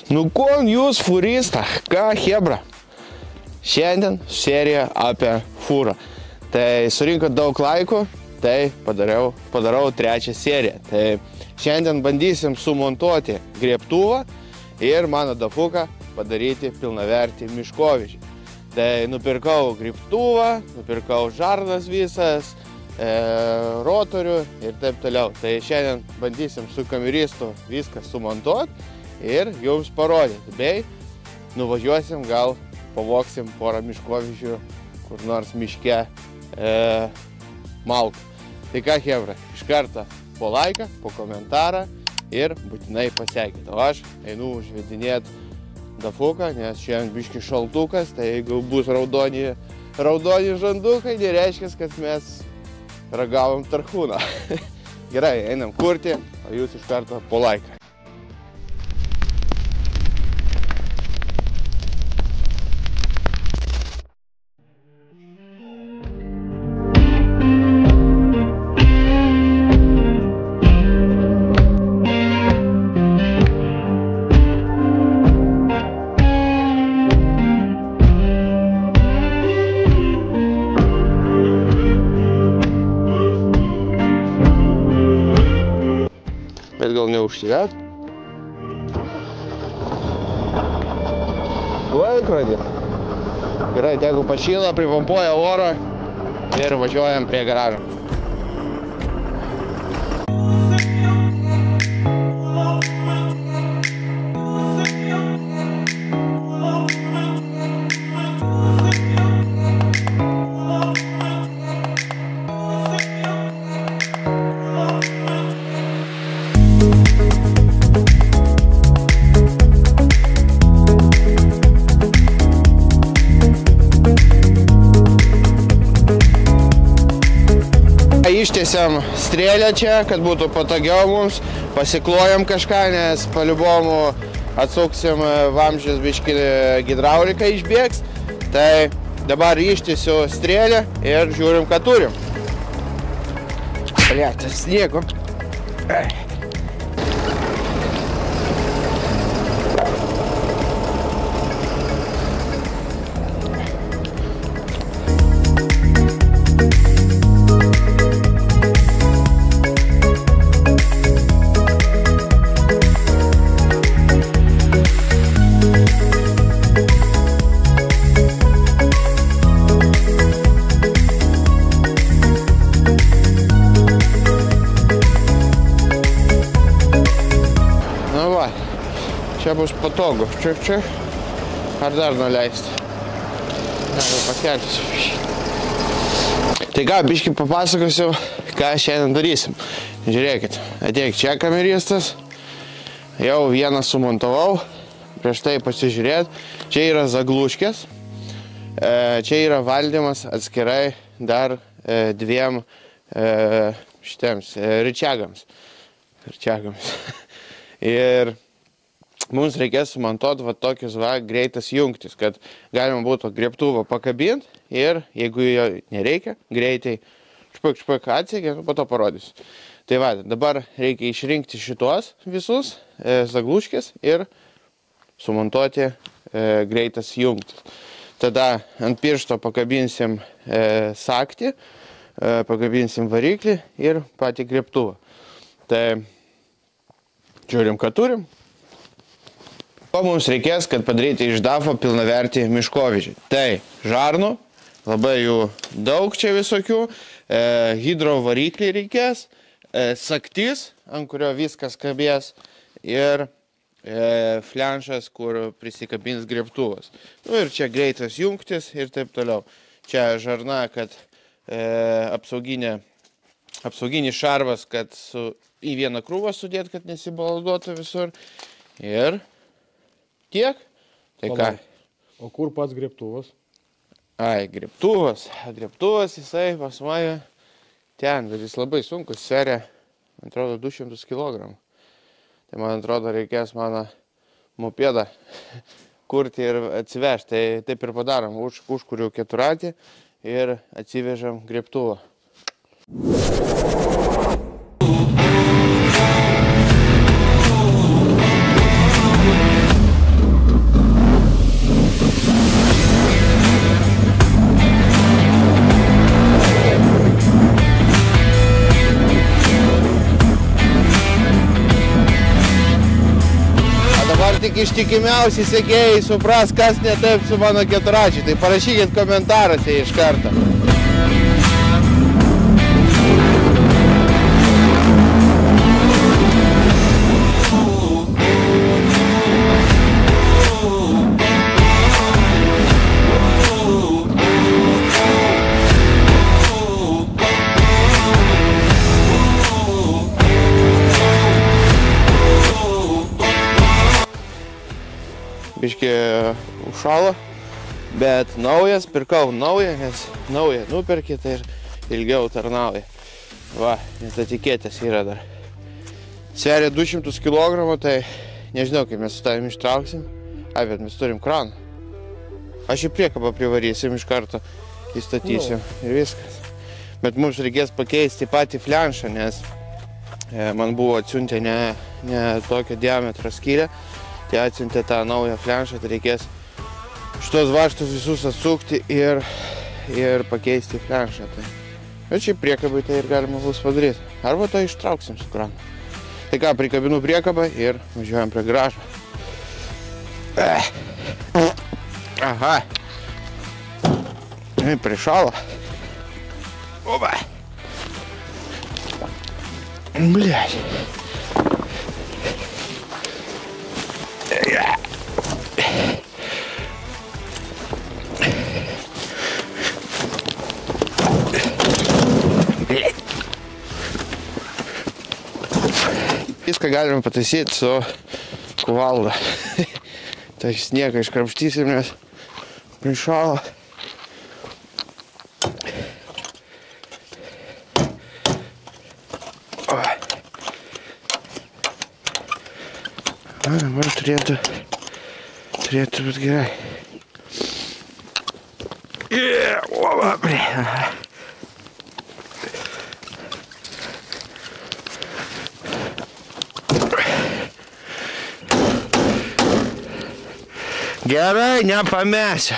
Nu kon jūs fūrista, ką hebra? Šiandien serija apie fūrą. Tai surinko daug laikų, tai padarau trečią seriją. Tai šiandien bandysim sumontuoti griebtuvą ir mano dafuką padaryti pilnavertį miškovežį. Tai nupirkau griebtuvą, nupirkau žarnas visas, rotorių ir taip toliau. Tai šiandien bandysim su kameristu viską sumontuoti ir jums parodyti. Bei nuvažiuosim, gal pavoksim porą miškovežių kur nors miške malkų. Tai ką, hebra, iš karto po laiką, po komentarą ir būtinai pasiekite. O aš einu užvedinėti dafuką, nes šiandien biški šaltukas, tai jeigu bus raudoni žandukai, nereiškia, kad mes ragavom tarhūną. Gerai, einam kurti, o jūs iš karto po laiką. Bet gal neužsivet. Laikrodį. Gerai, tegu pašyla, pripumpuoja oro ir važiuojam prie garažo. Ištiesiam strėlę čia, kad būtų patogiau mums, pasiklojam kažką, nes paliubomų atsuksim vamzdžius biškį hidraulika išbėgs. Tai dabar ištiesiu strėlę ir žiūrim, ką turim. Blet, sniego. Čia bus patogu. Čia. Ar dar nuleisti? Gal pakelsiu. Tai ką, biškį papasakosiu, ką šiandien darysim. Žiūrėkit, ateik čia kameristas. Jau vieną sumontavau. Prieš tai pasižiūrėt. Čia yra zagluškės. Čia yra valdymas atskirai dar dviem šitiems ričiagams. Ir mums reikės sumontuoti va tokius greitas jungtis, kad galima būtų griebtuvą pakabinti ir jeigu jo nereikia, greitai špak atsiekia, po to parodysiu. Tai va, dabar reikia išrinkti šitos visus zagluškės ir sumontuoti greitas jungtis. Tada ant piršto pakabinsim saktį, pakabinsim variklį ir patį griebtuvą. Tai žiūrim, ką turim. Ko mums reikės, kad padaryti iš dafo pilnavertį miškovežį? Tai žarnų, labai jų daug čia visokių, hidro variklį reikės, saktis, ant kurio viskas kabės ir flenšas, kur prisikabins griebtuvas. Nu ir čia greitas jungtis ir taip toliau. Čia žarna, kad apsauginis šarvas, kad į vieną krūvą sudėt, kad nesibalduotų visur. Ir tiek. Tai ką? O kur pats griebtuvas? Ai, griebtuvas. Griebtuvas jisai pas mane ten, bet jis labai sunkus, sveria, man atrodo, 200 kg. Tai man atrodo, reikės mano mopedą kurti ir atsivežti. Tai taip ir padarom, užkuriu keturatį ir atsivežam griebtuvą. tik ištikimiausi sekėjai supras, kas ne taip su mano keturračiu. Tai parašykit komentaruose iš karto. Biški užšalo, bet naujas, pirkau naują, nes naują nuperki, tai ir ilgiau tarnauja. Va, nes etiketės yra dar. Sveria 200 kg, tai nežinau, kaip mes su tavim ištrauksim. Ai, bet mes turim kraną. Aš į priekabą privarysim iš karto, įstatysim ir viskas. Bet mums reikės pakeisti patį flenšą, nes man buvo atsiuntę ne tokio diametro skylę. Tai atsiuntė tą naują flenšą, tai reikės šitos varžtus visus atsukti ir pakeisti flenšą. Bet šiaip priekabai tai ir galima bus padaryti. Arba to ištrauksim su kranu. Tai ką, prikabinu priekabą ir važiuojam prie garažo. Aha. Prišalo. Oba. Bliaž. Viską galime pataisyti su kuvalda. Tai sniegą iškrapštysim, nes prišalo. Dabar turėtų būt gerai. Gerai, nepamesiu.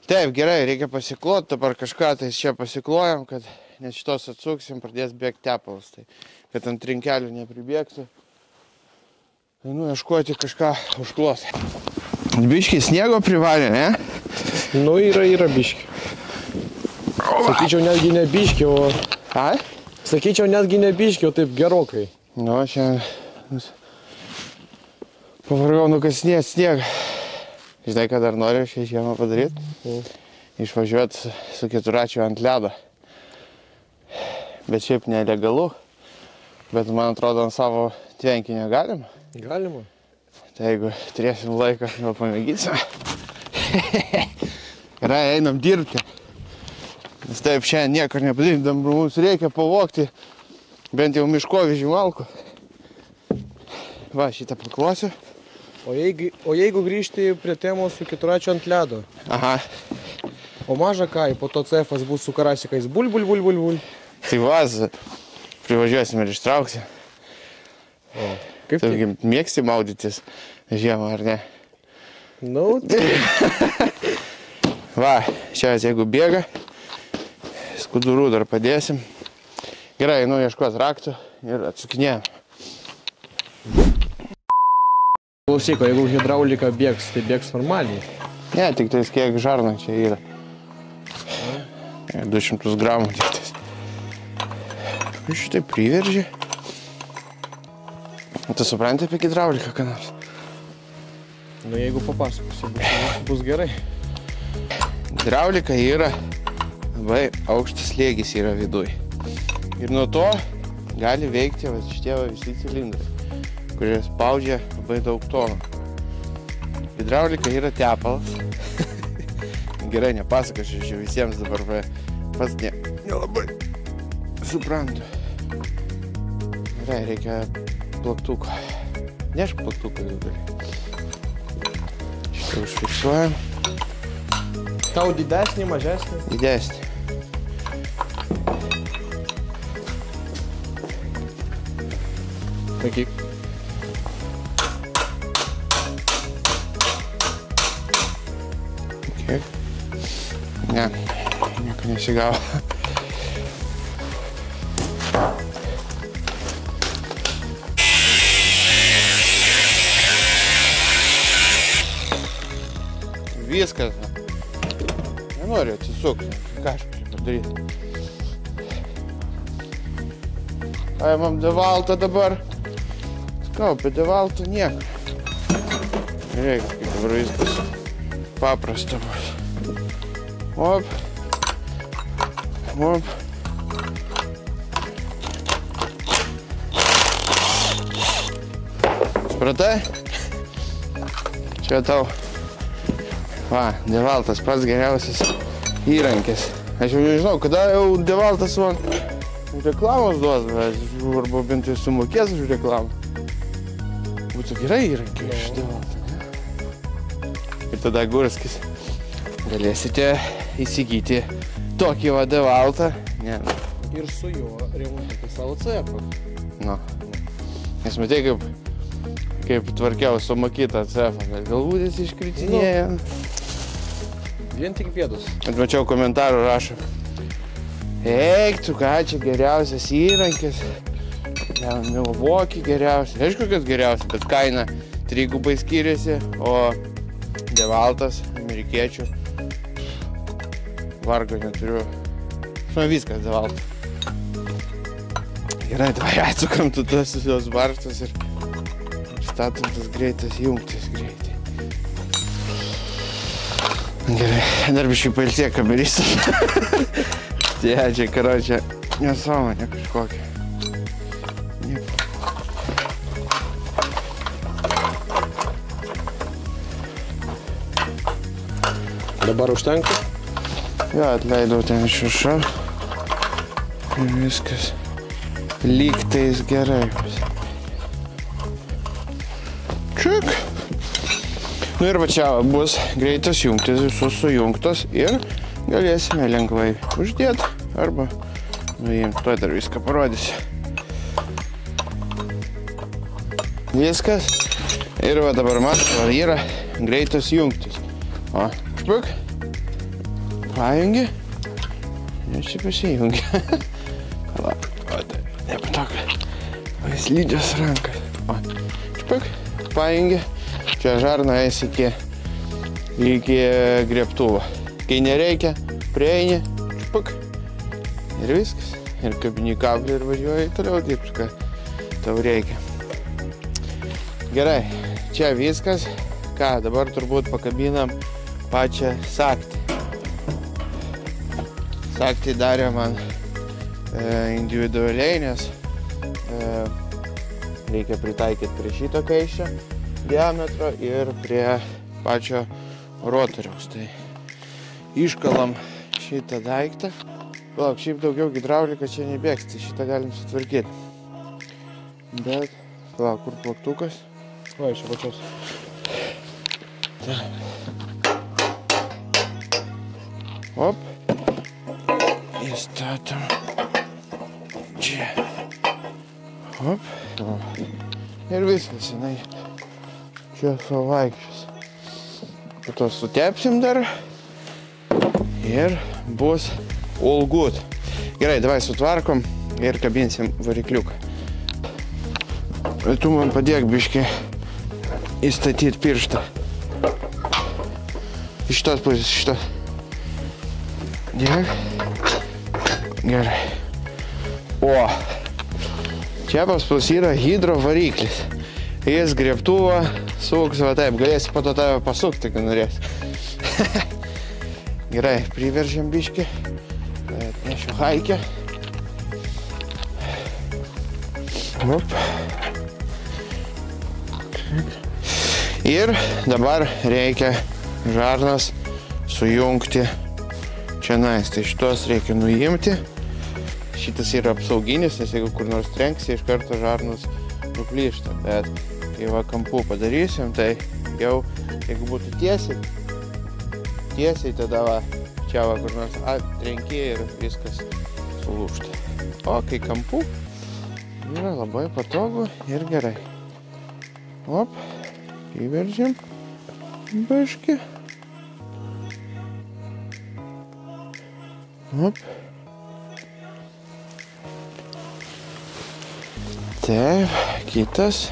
Taip, gerai, reikia pasikloti, dabar kažką tai čia pasiklojam, nes šitos atsuksim, pradės bėgti tepalas, tai kad ant trinkelių nepribėgtų. Einu ieškoti kažką užkloti. Biški sniego privalė, ne? Nu, yra biški. Sakyčiau, netgi ne biški, o... Ai? Sakyčiau, netgi ne biški, o taip gerokai. Nu, šiandien... Pavargau nukasinėti sniegą. Žinai, ką dar noriu šią žiemą padaryti? Išvažiuoti su keturračiu ant ledo. Bet šiaip nelegalu. Bet man atrodo, ant savo tvenkinio galima. Galima. Tai jeigu turėsim laiką, gal pamėginsime. Gerai, einam dirbti. Nes taip šiandien nieko nepadarydam, mums reikia pavogti bent jau miškovežį malkų. Va, šitą paklosiu. O jeigu grįžti prie temos su keturračiu ant ledo? Aha. O maža ką, po to cefas bus su karasikais bul. Tai vas, privažiuosim ir ištrauksim. O, kaip tai? Mėgsti maudytis žiemą, ar ne? Nu, tai. Va, šiandien jeigu bėga, skudurų dar padėsim. Gerai, einu ieškoti raktų ir atsukinėjam. Klausyk, jeigu hidraulika bėgs, tai bėgs normaliai. Ne, tik tais kiek žarno čia yra. 200 gramų tik tais. Šitai priveržė. Tu supranti apie hidrauliką, ką nors? Nu, jeigu papasakosi, bus gerai. Hidraulika yra labai aukštas slėgis yra viduj. Ir nuo to gali veikti šitie visi cilindrai, kurie spaudžia labai daug tonų. Hidraulika yra tepalas. Gerai, nepasakosiu, aš visiems dabar pats nelabai suprantu. Gerai, reikia plaktuko. Nešk plaktuko jau gali. Šitą užfiksuojam. Tau didesnį, mažesnį? Didesnį. Sakyk. Kiek? Ne, nieko nesigavo. Viskas. Nenoriu atsisukti. Ką aš padaryti? Paimam devaltą dabar. Skau, be devalto nieko. Reikia, kaip dabar viskas paprasta bus. Op. Op. Supratai? Čia tau. Va, devaltas pats geriausias įrankis. Aš jau nežinau, kada jau devaltas man reklamos duos, bet arba bent jau sumokės už reklamą. Būtų gerai įrankį iš devaltą, ne? Ir tada Gurskis galėsite įsigyti tokį va devaltą. Ne. Ir su juo remontuoti savo cefą. Nu. Nes matai, kaip tvarkiau sumakytą cefą, bet galbūt jis iškritinėja. Vien tik pėdus. Atmačiau komentarų rašo. Eik, tu ką, čia geriausias įrankis. Milwaukee geriausias. Aišku, kad geriausias, bet kaina trigubai skiriasi, o devaltas amerikiečių vargo neturiu. Žinau, viskas devaltas. Gerai, davai atsukam tu tos jos varžtus ir statom tas greitas jungtis greitai. Gerai, dar biškai pailsėk kamerystas. Čia, karočią, nesąmonė kažkokia. Dabar užtenka? Jo, atleidau ten šušą. Ir viskas lygtais gerai. Čiuk. Nu ir va čia bus greitas jungtis, visus sujungtos ir galėsime lengvai uždėti arba nuimti. Tuoj dar viską parodysiu. Viskas. Ir va dabar matau, yra greitas jungtis. O, špuk. Pajungi. Ir čia pasijungi. O, tai nepatogu. O, jis lydžias rankas. O, špuk. Pajungi. Čia žarna eis iki griebtuvo. Kai nereikia, prieini, špuk. Ir viskas. Ir kabini kablį ir važiuoji toliau dirbti, ką tau reikia. Gerai, čia viskas. Ką, dabar turbūt pakabinam pačią sagtį. Sagtį darė man individualiai, nes reikia pritaikyti prie šito kaiščio diametro ir prie pačio rotoriaus. Tai iškalam šitą daiktą. Palauk, šiaip daugiau hidraulika čia nebėgs, tai šitą galim sutvarkyti. Bet, palauk, kur plaktukas? Va, iš apačios. Op. Įstatom. Čia. Op. Ir viskas, jinai čia savo vaikščios. Po to sutepsim dar. Ir bus all good. Gerai, davai sutvarkom ir kabinsim varikliuką. Tu man padėk biškį įstatyti pirštą. Iš šitos pusės, iš šitos. Dėk. Gerai. O. Čia pas mus yra hidro variklis. Jis griebtuvą suks, va taip, galėsi po to tave pasukti, kai norėsi. Gerai, priveržiam biškį. Atnešiu haikę. Op. Ir dabar reikia žarnas sujungti čianais. Tai šitos reikia nuimti. Šitas yra apsauginis, nes jeigu kur nors trenksi, iš karto žarnas nuplyšta. Bet kai va kampu padarysim, tai jau jeigu būtų tiesiai, tada va čia va kur nors trenki ir viskas sulūžta. O kai kampu, Yra labai patogu ir gerai. Op, įveržim. Biški. Op. Taip, kitas.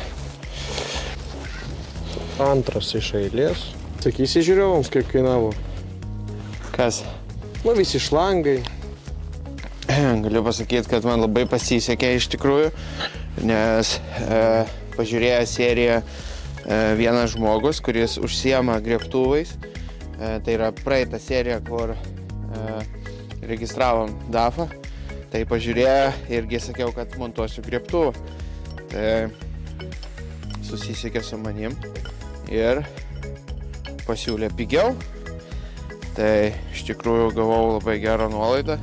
Antras iš eilės. Sakysi žiūrovams, kaip kainavo. Kas? Nu, visi šlangai. Galiu pasakyti, kad man labai pasisekė iš tikrųjų, nes pažiūrėjo seriją vienas žmogus, kuris užsiema grėbtuvais. Tai yra praeitą seriją, kur registravom DAFą. Tai pažiūrėjo irgi sakiau, kad montuosiu grėbtuvą. Tai susisiekė su manim ir pasiūlė pigiau. Tai iš tikrųjų gavau labai gerą nuolaidą.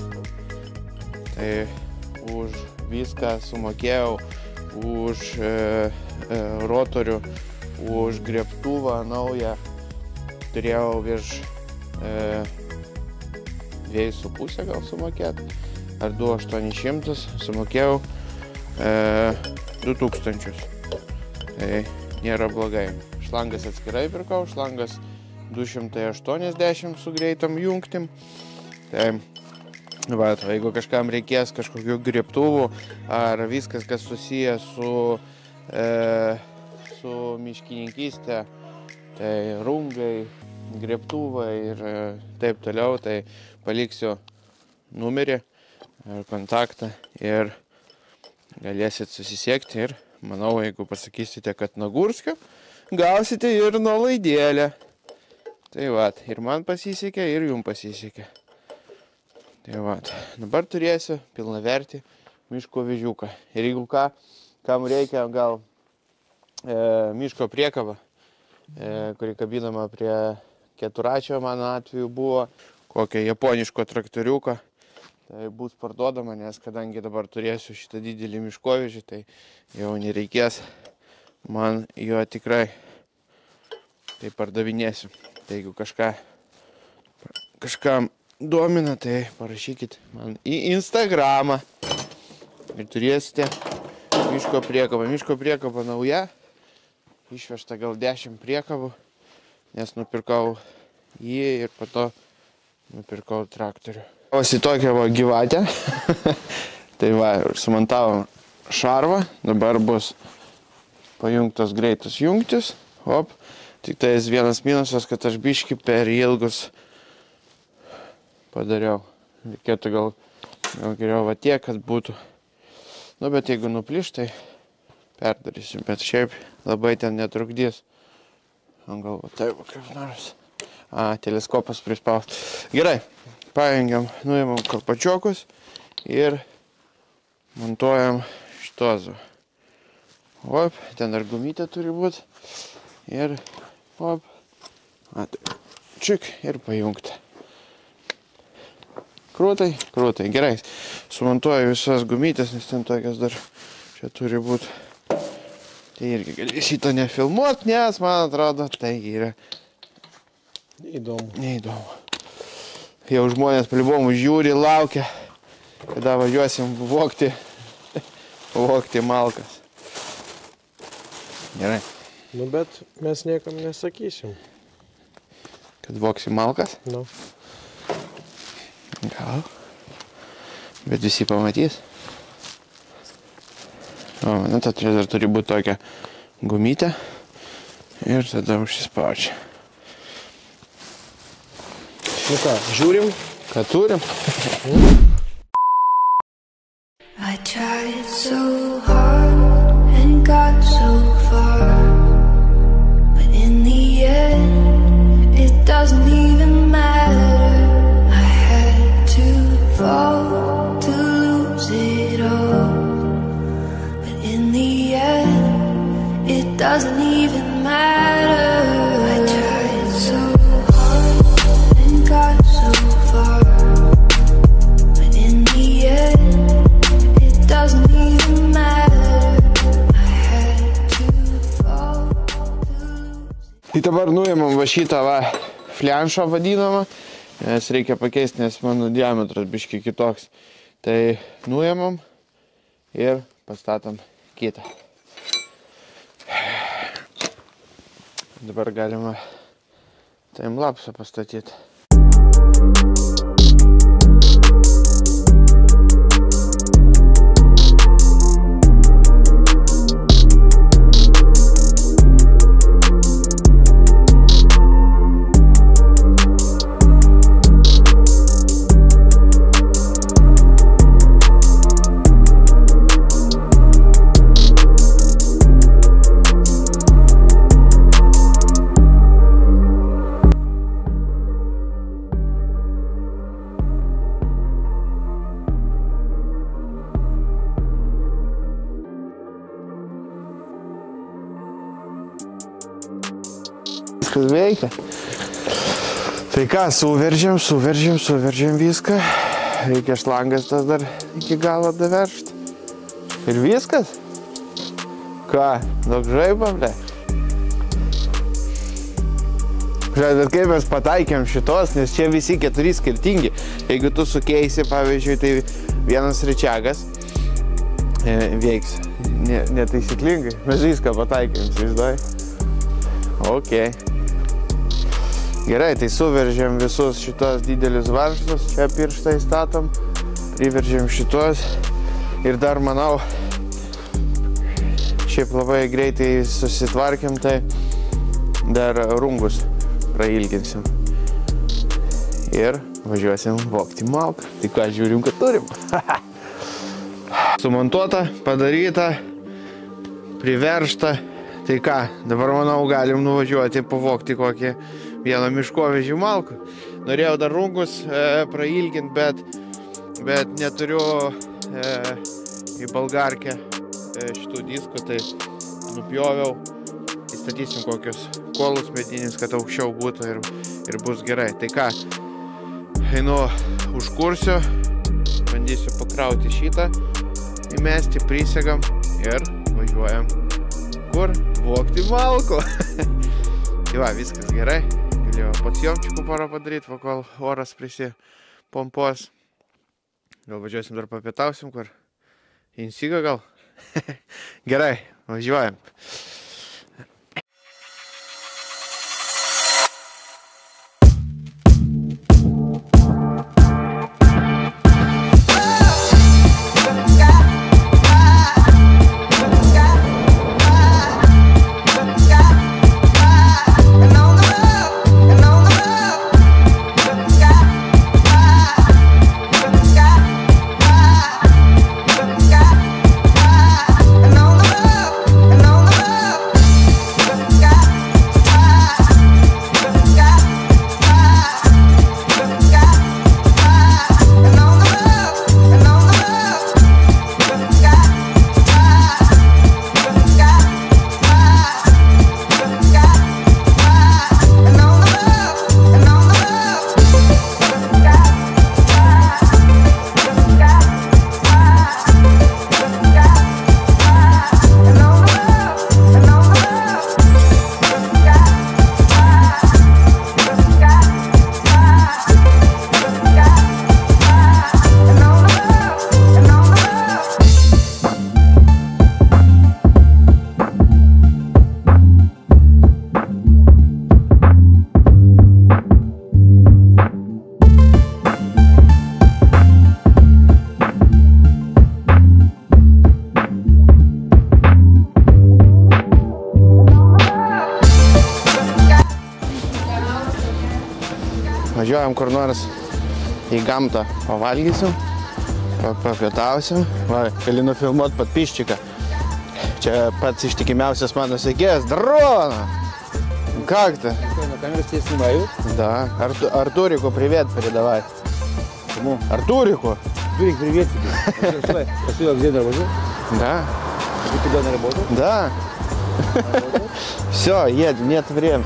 Tai už viską sumokėjau, už rotorių, už grėbtuvą naują. Turėjau virš 2,5 gal sumokėti, ar 2,800, sumokėjau 2,000. Tai nėra blogai. Šlangas atskirai pirkau, šlangas 280 su greitam jungtim. Tai va, jeigu kažkam reikės kažkokių grėbtuvų ar viskas, kas susiję su miškininkystė, tai rungai, grėbtuvai ir taip toliau, tai paliksiu numerį ir kontaktą ir galėsit susisiekti ir manau, jeigu pasakysite, kad Nagurskio, gausite ir nuolaidėlę. Tai va, ir man pasisekė, ir jums pasisekė. Tai va, dabar turėsiu pilnavertį miško vežiuką. Ir jeigu kam reikia gal miško priekabą, kuri kabinama prie keturačio, mano atveju buvo, kokią japoniško traktoriuką, tai bus parduodama, nes kadangi dabar turėsiu šitą didelį miškovežį, tai jau nereikės man jo tikrai tai pardavinėsiu. Tai jeigu kažkam domina, tai parašykit man į Instagramą ir turėsite miško priekabą. Miško priekaba nauja, išvežta gal 10 priekabų, nes nupirkau jį ir po to nupirkau traktorių. Osi tokia va gyvatė. Tai va, sumontavom šarvą, dabar bus pajungtos greitos jungtis. Hop. Tik tai vienas minusas, kad aš biškį per ilgus padariau. Reikėtų gal geriau va tiek, kad būtų. Nu, bet jeigu nupliš, tai perdarysim. Bet šiaip labai ten netrukdys. Gal va taip, kaip nors. Teleskopas prispaust. Gerai, pajungiam, nuimam karpačiokus ir montuojam šitos. Op, ten dar gumytė turi būti. Ir op, čik ir pajungti. Krūtai, gerai. Sumontuoju visas gumytės, nes ten tokias dar čia turi būti. Tai irgi gali šito nefilmuot, nes man atrodo, tai yra neįdomu. Jau žmonės palibomų žiūri, laukia, kada važiuosim vogti malkas. Gerai. Nu, bet mes niekam nesakysim. Kad vogsim malkas? Nu. Gal. Bet visi pamatys. O, nu, tad dar turi būti tokia gumytė ir tada užsispaudžia. Nu ką, žiūrim, ką turim. I tried so hard and got so far, but in the end it doesn't even matter. I had to fall to lose it all, but in the end it doesn't even matter. I tried so hard and got so far, but in the end it doesn't even matter. I had to fall to lose it. Tai dabar nuėmam va šitą va flianšą vadinamą, nes reikia pakeisti, nes mano diametras biškiai kitoks. Tai nuėmam ir pastatom kitą. Dabar galima timelapsą pastatyti. Viskas veikia. Tai ką, suveržėm viską. Reikia šlangas tas dar iki galo daveržt. Ir viskas. Ką, daug žaibo, ble? Bet kaip mes pataikėm šitos, nes čia visi 4 skirtingi. Jeigu tu sukeisi, pavyzdžiui, tai vienas ričiagas veiks netaisyklingai. Mes viską pataikėm, įsivaizduoji? Ok. Gerai, tai suveržėm visus šitos didelius varžtus, čia pirštai statom, priveržėm šitos ir dar manau, šiaip labai greitai susitvarkėm, tai dar rungus prailginsim ir važiuosim vogti malką. Tai ką, žiūrim, kad turim. Sumontuota, padaryta, priveržta. Tai ką, dabar manau galim nuvažiuoti pavogti kokį vieną miškovežį malkų. Norėjau dar rungus prailginti, bet neturiu į bolgarkę šitų diskų, tai nupjoviau. Įstatysim kokius kolus medinius, kad aukščiau būtų ir bus gerai. Tai ką, einu užkursiu, bandysiu pakrauti šitą, įmesti, prisegam ir važiuojam. Kur? Vogti malkų. Tai va, viskas gerai. Galėjau patsjomčikų porą padaryti, va, kol oras prisipompos. Gal važiuosim dar papietausim, kur? Insiga gal? Gerai, važiuojam. Važiuojam kur nors į gamtą, pavalgysim, papietausim. Va, gali nufilmuot Подписчика. Čia pats ištikimiausias mano sekėjas, Дрона! Как ты? На камеру тебя снимаю. Да. Артурику привет передавай. Кому? Артурику. Артурик, привет тебе. Спасибо, где на работу? Да. Ты куда на работу? Да. Все, едем, нет времени.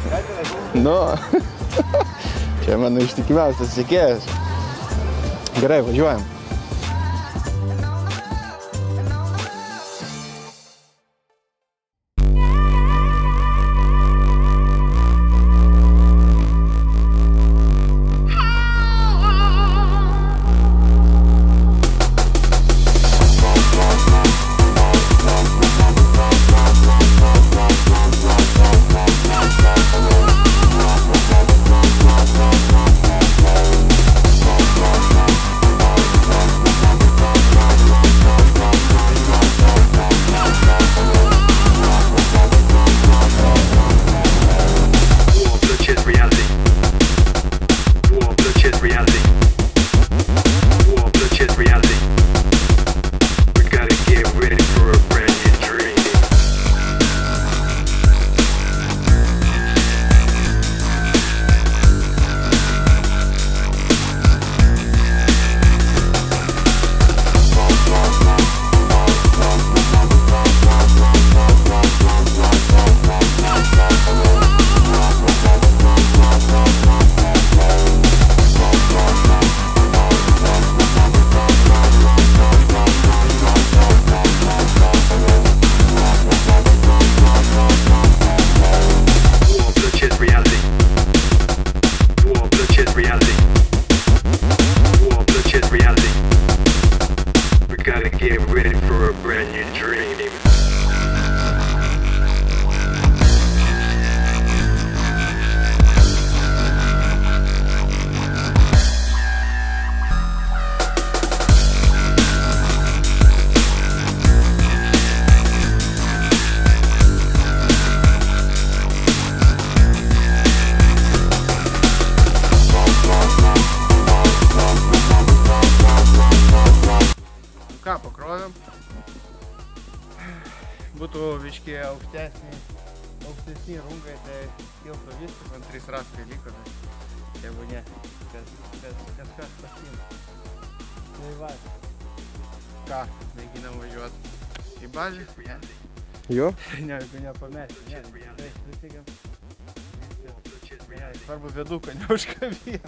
Но... Čia mano ištikimiausias sekėjas. Gerai, važiuojam. get ready for a brand new dream. Ką, pakrovėm. Būtų biški aukštesni rungai, tai kiltų viskas, man 3 raskai liko, tai jeigu ne, kažkas pasiimtų. Tai va. Ką, mėginam važiuoti į bazę? Ne. Jo? Ne, jeigu nepamesti, ne. Tai prisigam. Svarbu vėduką neužkabėti.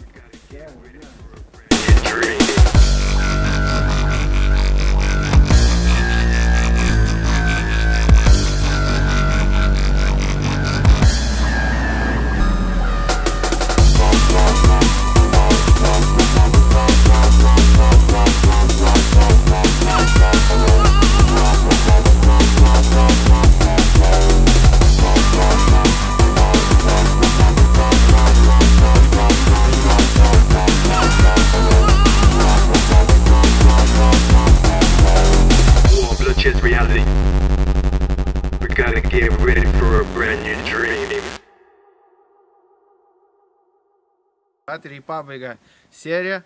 Reality. We gotta get ready for a brand new dream. Ir į pabaigą seriją.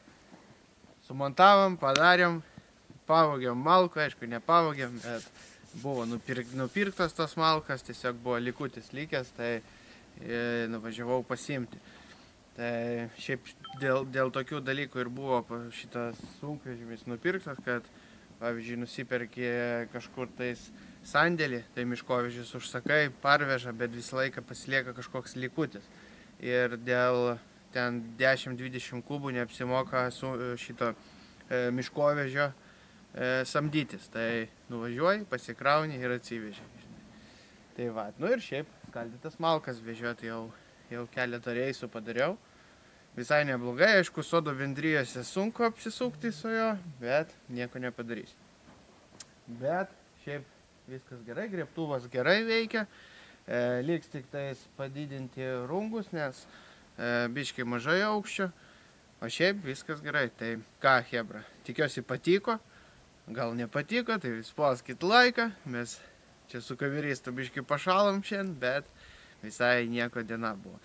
Sumontavom, padarėm, pavogėm malką, aišku, nepavogėm, bet buvo nupirktas tas malkas, tiesiog buvo likutis likęs, tai nuvažiavau pasiimti. Tai šiaip dėl tokių dalykų ir buvo šitas sunkvežimis nupirktas, kad pavyzdžiui, nusiperki kažkur tais sandėlį, tai miškovežis užsakai, parveža, bet visą laiką pasilieka kažkoks likutis. Ir dėl ten 10-20 kubų neapsimoka šito miškovežio samdytis. Tai nuvažiuoji, pasikrauni ir atsiveži. Tai va, nu ir šiaip skaldytas malkas vežioti jau keletą reisų padariau. Visai neblogai, aišku, sodo bendrijose sunku apsisukti su jo, bet nieko nepadarysi. Bet šiaip viskas gerai, grėbtuvas gerai veikia, liks tik tais padidinti rungus, nes biškai mažai aukščio, o šiaip viskas gerai. Tai ką, chebra, tikiuosi patiko, gal nepatiko, tai spauskit laiką, mes čia su kaviristu biškai pašalam šiandien, bet visai nieko diena buvo.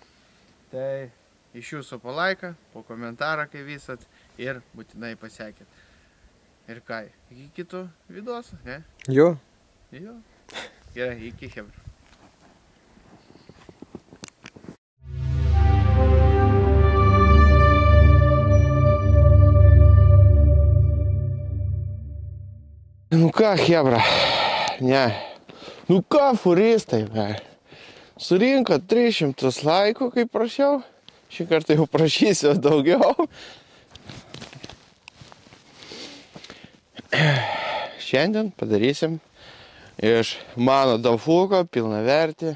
Tai iš jūsų po laiką, po komentarą, kai visat, ir būtinai pasiekit. Ir ką, iki kitų videosų, ne? Jo. Jo. Gerai, iki chebra. Nu ką, chebra, ne. Nu ką, furistai, surinko 300 laikų, kaip prašiau. Šį kartą jau prašysiu daugiau. Šiandien padarysim iš mano dafuko pilnavertį